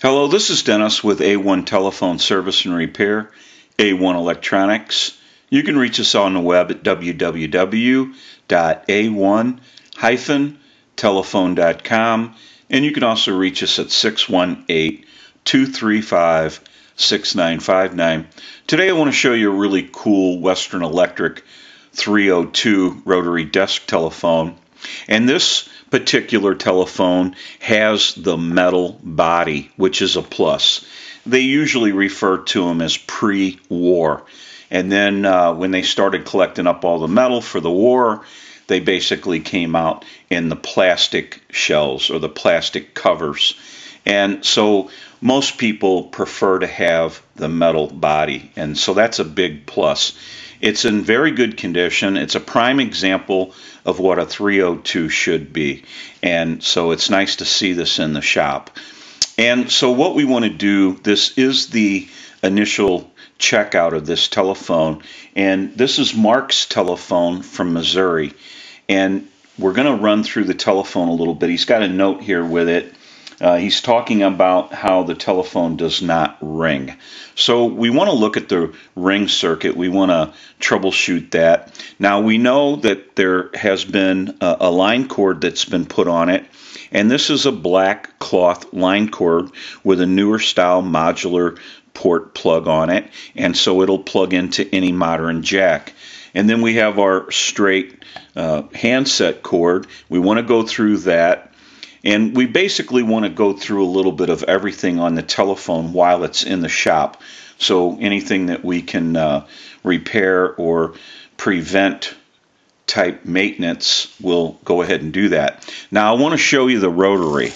Hello, this is Dennis with A1 Telephone Service and Repair, A1 Electronics. You can reach us on the web at www.a1-telephone.com, and you can also reach us at 618-235-6959. Today I want to show you a really cool Western Electric 302 rotary desk telephone. And this particular telephone has the metal body, which is a plus. They usually refer to them as pre-war. And then when they started collecting up all the metal for the war, they basically came out in the plastic shells or the plastic covers. And so most people prefer to have the metal body. And so that's a big plus. It's in very good condition. It's a prime example of what a 302 should be. And so it's nice to see this in the shop. And so what we want to do, this is the initial checkout of this telephone. And this is Mark's telephone from Missouri. And we're going to run through the telephone a little bit. He's got a note here with it. He's talking about how the telephone does not ring. So we want to look at the ring circuit. We want to troubleshoot that. Now we know that there has been a line cord that's been put on it. And this is a black cloth line cord with a newer style modular port plug on it. And so it'll plug into any modern jack. And then we have our straight handset cord. We want to go through that. And we basically want to go through a little bit of everything on the telephone while it's in the shop. So anything that we can repair or prevent type maintenance, we'll go ahead and do that. Now I want to show you the rotary.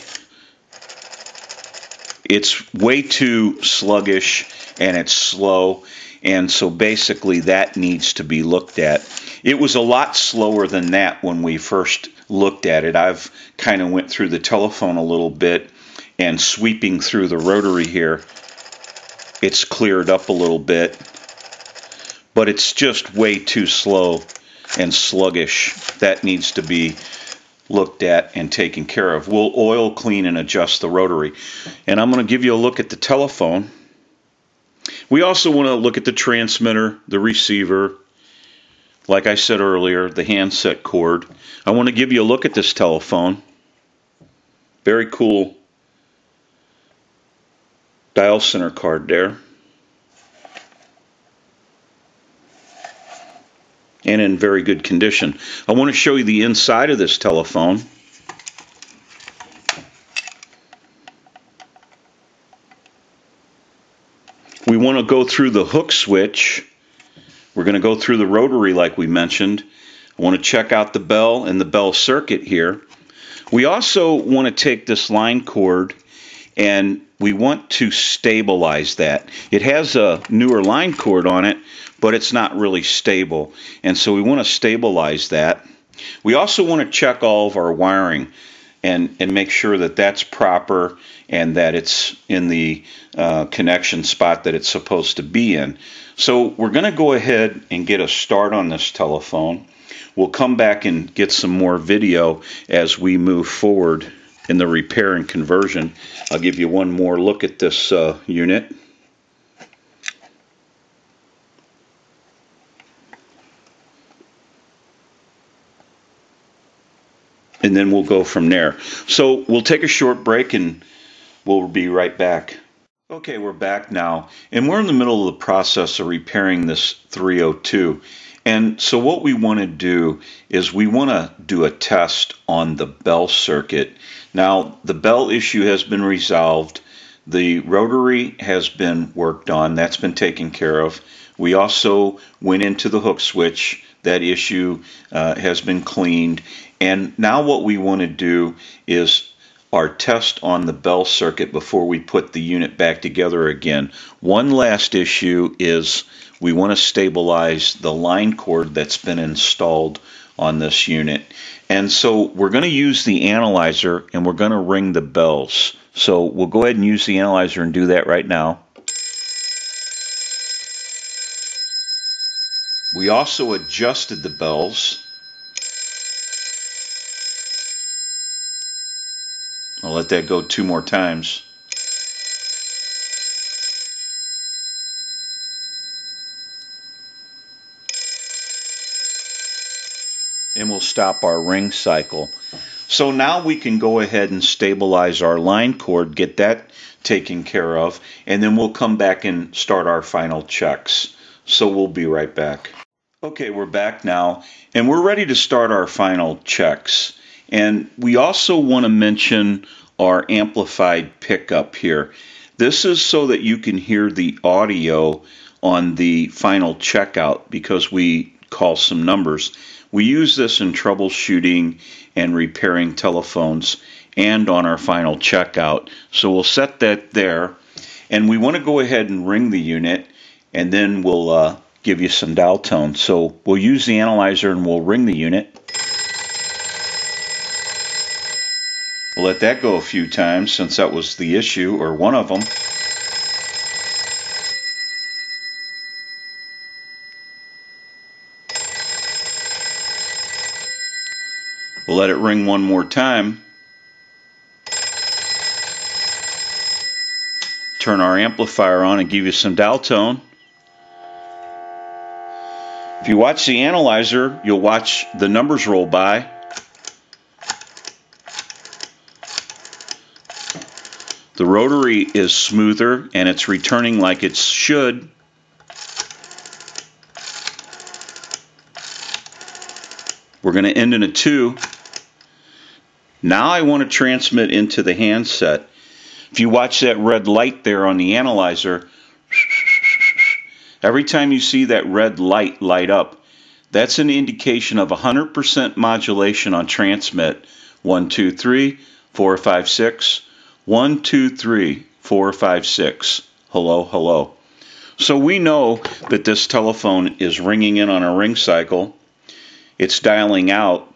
It's way too sluggish and it's slow. And so basically that needs to be looked at. It was a lot slower than that when we first looked at it. I've kind of went through the telephone a little bit and sweeping through the rotary here, it's cleared up a little bit, but it's just way too slow and sluggish. That needs to be looked at and taken care of. We'll oil clean and adjust the rotary. And I'm going to give you a look at the telephone. We also want to look at the transmitter, the receiver, like I said earlier, the handset cord. I want to give you a look at this telephone. Very cool dial center card there. And in very good condition. I want to show you the inside of this telephone. We want to go through the hook switch. We're going to go through the rotary like we mentioned. I want to check out the bell and the bell circuit here. We also want to take this line cord and we want to stabilize that. It has a newer line cord on it, but it's not really stable. And so we want to stabilize that. We also want to check all of our wiring and make sure that that's proper and that it's in the connection spot that it's supposed to be in. So we're going to go ahead and get a start on this telephone. We'll come back and get some more video as we move forward in the repair and conversion. I'll give you one more look at this unit. And then we'll go from there. So we'll take a short break and we'll be right back. Okay, we're back now, and we're in the middle of the process of repairing this 302. And so what we want to do is we want to do a test on the bell circuit. Now, the bell issue has been resolved. The rotary has been worked on. That's been taken care of. We also went into the hook switch. That issue has been cleaned. And now what we want to do is our test on the bell circuit before we put the unit back together again. One last issue is we want to stabilize the line cord that's been installed on this unit. And so we're going to use the analyzer and we're going to ring the bells. So we'll go ahead and use the analyzer and do that right now. We also adjusted the bells. I'll let that go 2 more times. and we'll stop our ring cycle. So now we can go ahead and stabilize our line cord, get that taken care of, and then we'll come back and start our final checks. So we'll be right back. Okay, we're back now, and we're ready to start our final checks. And we also want to mention our amplified pickup here. This is so that you can hear the audio on the final checkout because we call some numbers. We use this in troubleshooting and repairing telephones and on our final checkout. So we'll set that there, and we want to go ahead and ring the unit, and then we'll give you some dial tone. So we'll use the analyzer and we'll ring the unit. We'll let that go a few times since that was the issue, or one of them. We'll let it ring one more time. Turn our amplifier on and give you some dial tone. If you watch the analyzer, you'll watch the numbers roll by. The rotary is smoother and it's returning like it should. We're going to end in a 2. Now I want to transmit into the handset. If you watch that red light there on the analyzer, every time you see that red light light up, that's an indication of 100% modulation on transmit. 1, 2, 3, 4, 5, 6. 1, 2, 3, 4, 5, 6. Hello, hello. So we know that this telephone is ringing in on a ring cycle. It's dialing out.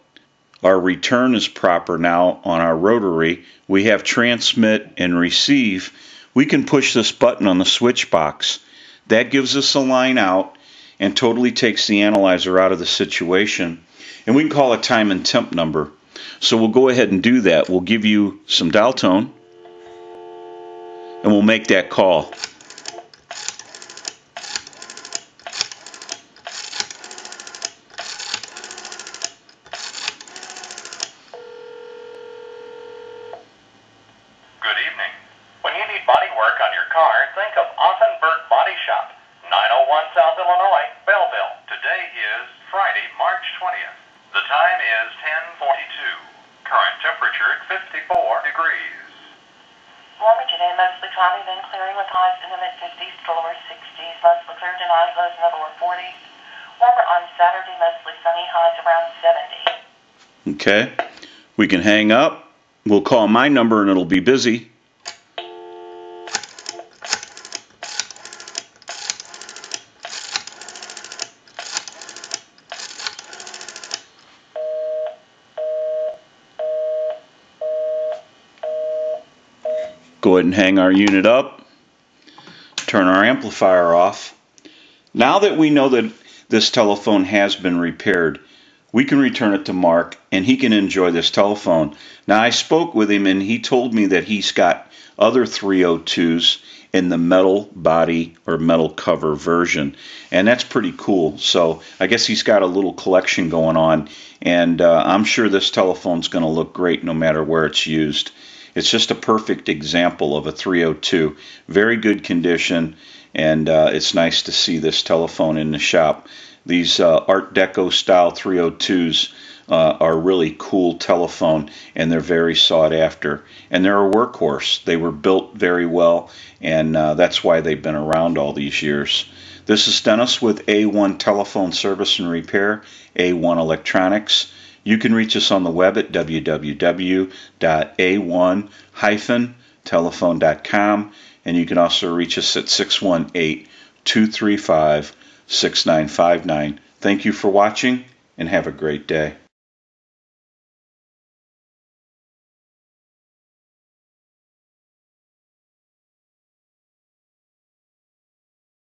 Our return is proper now on our rotary. We have transmit and receive. We can push this button on the switch box. That gives us a line out and totally takes the analyzer out of the situation. And we can call a time and temp number. So we'll go ahead and do that. We'll give you some dial tone and we'll make that call. Good evening. When you need body work on your car, think of Offenberg Body Shop, 901 South Illinois, Belleville. Today is Friday, March 20th. The time is 10:42. Current temperature at 54 degrees. Warmer today, mostly cloudy, then clearing with highs in the mid-50s to lower 60s. Mostly clear tonight, lows in the lower 40s. Warmer on Saturday, mostly sunny, highs around 70. Okay, we can hang up. We'll call my number and it'll be busy. Go ahead and hang our unit up. Turn our amplifier off. Now that we know that this telephone has been repaired, we can return it to Mark and he can enjoy this telephone. Now I spoke with him and he told me that he's got other 302s in the metal body or metal cover version, and that's pretty cool. So I guess he's got a little collection going on, and I'm sure this telephone's going to look great no matter where it's used. It's just a perfect example of a 302. Very good condition, and it's nice to see this telephone in the shop. These Art Deco style 302s are really cool telephone, and they're very sought after. And they're a workhorse. They were built very well, and that's why they've been around all these years. This is Dennis with A1 Telephone Service and Repair, A1 Electronics. You can reach us on the web at www.a1-telephone.com, and you can also reach us at 618-235-6959. Thank you for watching, and have a great day.